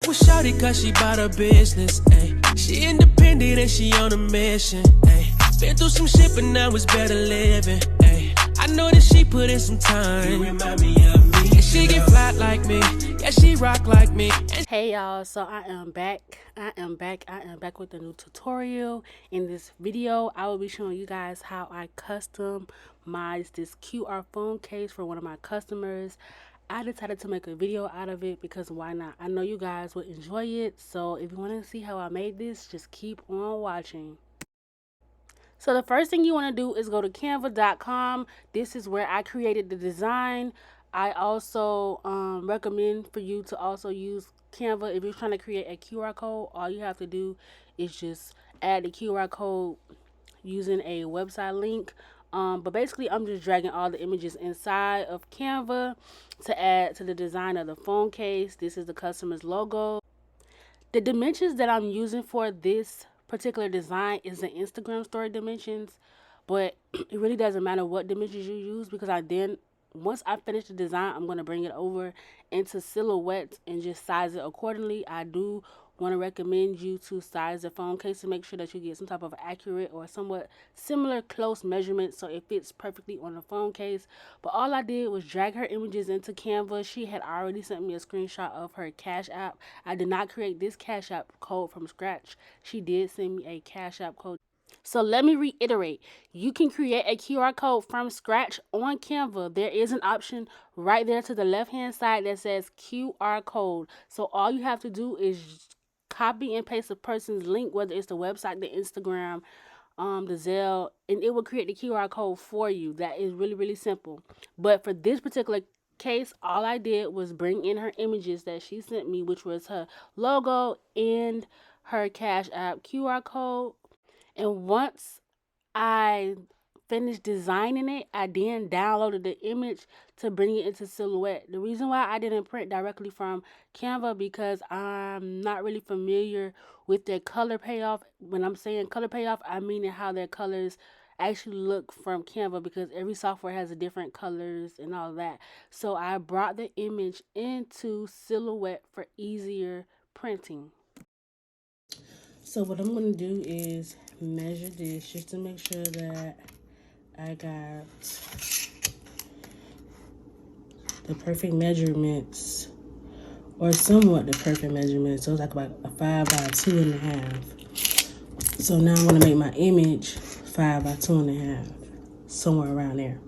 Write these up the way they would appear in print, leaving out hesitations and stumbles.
with shawty cause she bout her business, ayy. She independent and she on a mission, ayy. Been through some shit but now it's better living, ayy. I know that she put in some time. You remind me of me. And she get flat like me, yeah, she rock like me. Hey y'all, so I am back with a new tutorial. In this video I will be showing you guys how I customized this QR phone case for one of my customers. I decided to make a video out of it because why not? I know you guys would enjoy it, so if you want to see how I made this, just keep on watching. So the first thing you want to do is go to canva.com. This is where I created the design. I also recommend for you to also use Canva. If you're trying to create a QR code, all you have to do is just add the QR code using a website link. But basically I'm just dragging all the images inside of Canva to add to the design of the phone case. This is the customer's logo. The dimensions that I'm using for this particular design is the Instagram story dimensions, but it really doesn't matter what dimensions you use, because once I finish the design, I'm going to bring it over into silhouettes and just size it accordingly. I do want to recommend you to size the phone case to make sure that you get some type of accurate or somewhat similar close measurement so it fits perfectly on the phone case. But all I did was drag her images into Canva. She had already sent me a screenshot of her Cash App. I did not create this Cash App code from scratch. She did send me a Cash App code. So let me reiterate, you can create a QR code from scratch on Canva. There is an option right there to the left hand side that says QR code. So all you have to do is copy and paste a person's link, whether it's the website, the Instagram, the Zelle, and it will create the QR code for you. That is really, really simple. But for this particular case, all I did was bring in her images that she sent me, which was her logo and her Cash App QR code. And once I finished designing it, I then downloaded the image to bring it into Silhouette. The reason why I didn't print directly from Canva, because I'm not really familiar with their color payoff. When I'm saying color payoff, I mean how their colors actually look from Canva, because every software has a different colors and all that. So I brought the image into Silhouette for easier printing. So what I'm going to do is measure this just to make sure that I got the perfect measurements, or somewhat the perfect measurements. So it's like about a 5 by 2.5. So now I'm going to make my image 5 by 2.5, somewhere around there.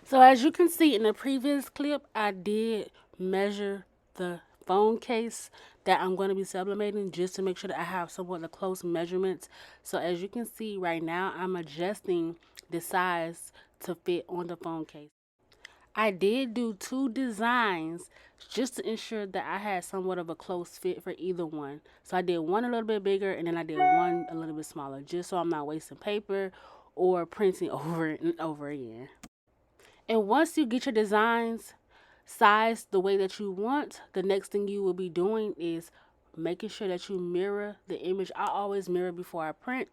So as you can see in the previous clip, I did measure the phone case that I'm going to be sublimating just to make sure that I have somewhat the close measurements. So as you can see right now, I'm adjusting the size to fit on the phone case. I did do 2 designs just to ensure that I had somewhat of a close fit for either one. So I did one a little bit bigger and then I did one a little bit smaller, just so I'm not wasting paper or printing over and over again. And once you get your designs sized the way that you want, the next thing you will be doing is making sure that you mirror the image. I always mirror before I print.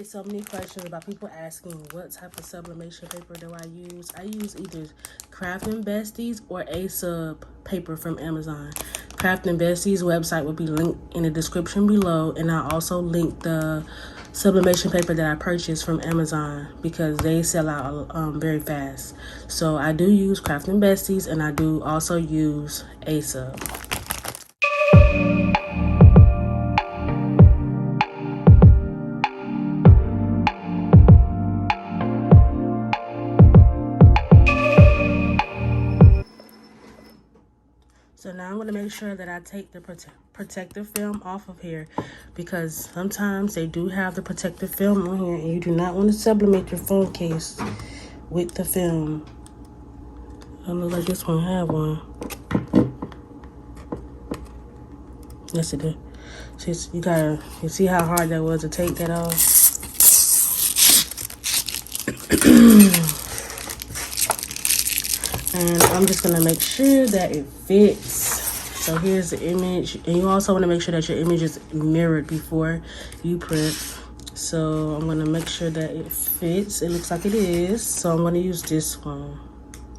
So many questions about people asking what type of sublimation paper do I use. I use either Craft and Besties or A-Sub paper from Amazon. Craft and Besties website will be linked in the description below, and I also link the sublimation paper that I purchased from Amazon because they sell out very fast. So I do use Craft and Besties, and I do also use A-Sub. So now I'm going to make sure that I take the protective film off of here, because sometimes they do have the protective film on here and you do not want to sublimate your phone case with the film. I don't look like this one have one. Yes, it did. See, you see how hard that was to take that off? And I'm just gonna make sure that it fits. So here's the image, and you also want to make sure that your image is mirrored before you print. So I'm gonna make sure that it fits. It looks like it is, so I'm gonna use this one.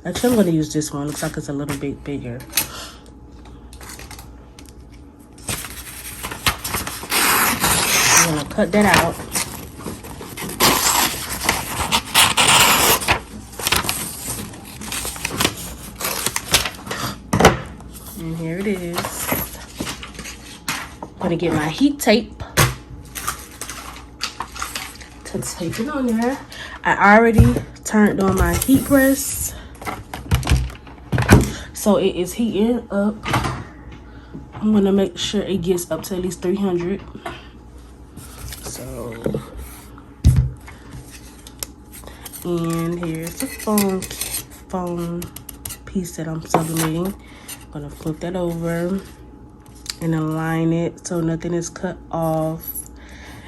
Actually, I'm gonna use this one. It looks like it's a little bit bigger. I'm gonna cut that out. And here it is. I'm gonna get my heat tape to tape it on there. I already turned on my heat press, so it is heating up. I'm gonna make sure it gets up to at least 300. So, and here's the phone piece that I'm sublimating. I'm gonna flip that over and align it so nothing is cut off.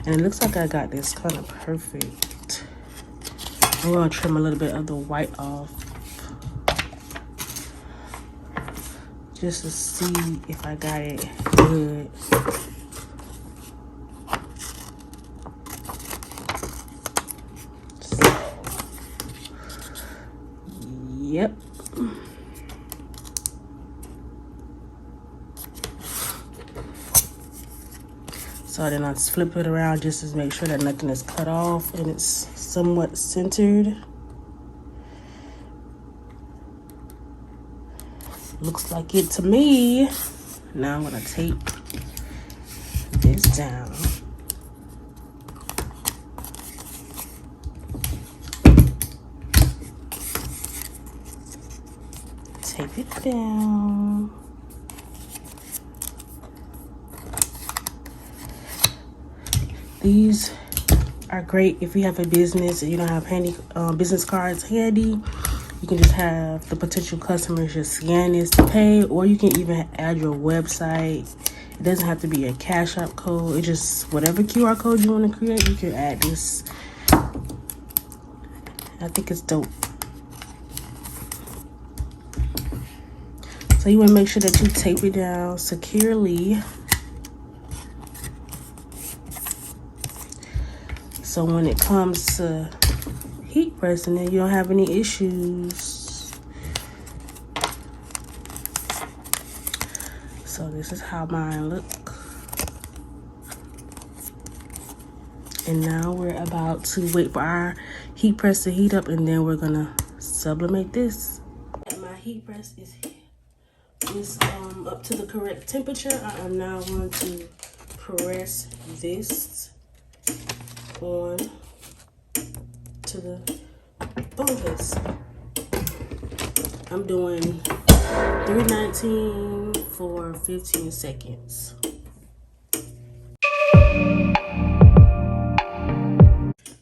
And it looks like I got this kind of perfect. I'm gonna trim a little bit of the white off just to see if I got it good. Yep. So then I flip it around just to make sure that nothing is cut off and it's somewhat centered. Looks like it to me. Now I'm gonna tape this down. Tape it down. These are great if you have a business and you don't have business cards handy. You can just have the potential customers just scan this to pay, or you can even add your website. It doesn't have to be a Cash App code. It's just whatever QR code you want to create, you can add this. I think it's dope. So you want to make sure that you tape it down securely. So when it comes to heat pressing it, you don't have any issues. So this is how mine look. And now we're about to wait for our heat press to heat up, and then we're gonna sublimate this. And my heat press is up to the correct temperature. I am now going to press this on to the phone case. I'm doing 319 for 15 seconds.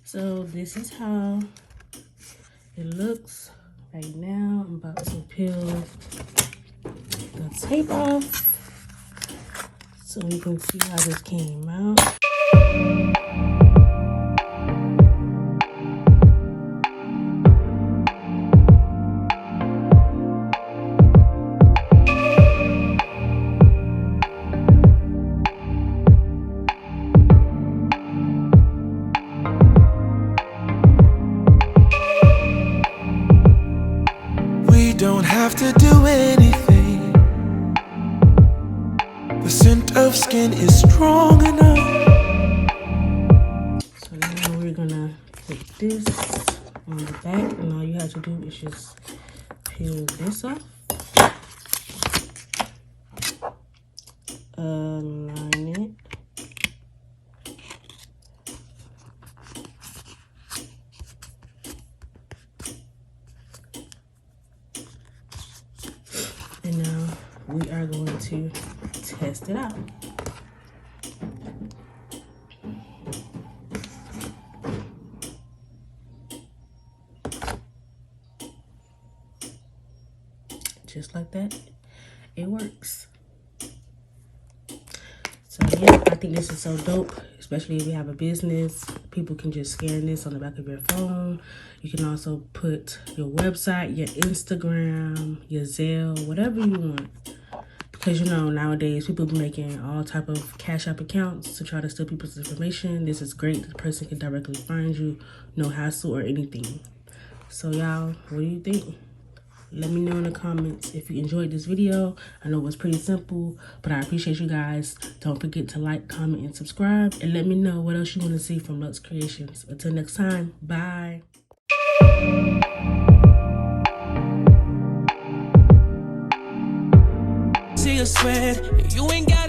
So this is how it looks right now. I'm about to peel the tape off so you can see how this came out. Don't have to do anything. The scent of skin is strong enough. So now we're gonna put this on the back, and all you have to do is just peel this off, align it, and now we are going to test it out. Just like that, it works. So yeah, I think this is so dope, especially if you have a business. People can just scan this on the back of your phone. You can also put your website, your Instagram, your Zelle, whatever you want. Because you know, nowadays people be making all type of Cash App accounts to try to steal people's information. This is great. The person can directly find you, no hassle or anything. So y'all, what do you think? Let me know in the comments if you enjoyed this video. I know it was pretty simple, but I appreciate you guys. Don't forget to like, comment, and subscribe. And let me know what else you want to see from Luxe Creations. Until next time, bye. See a sweat, you ain't got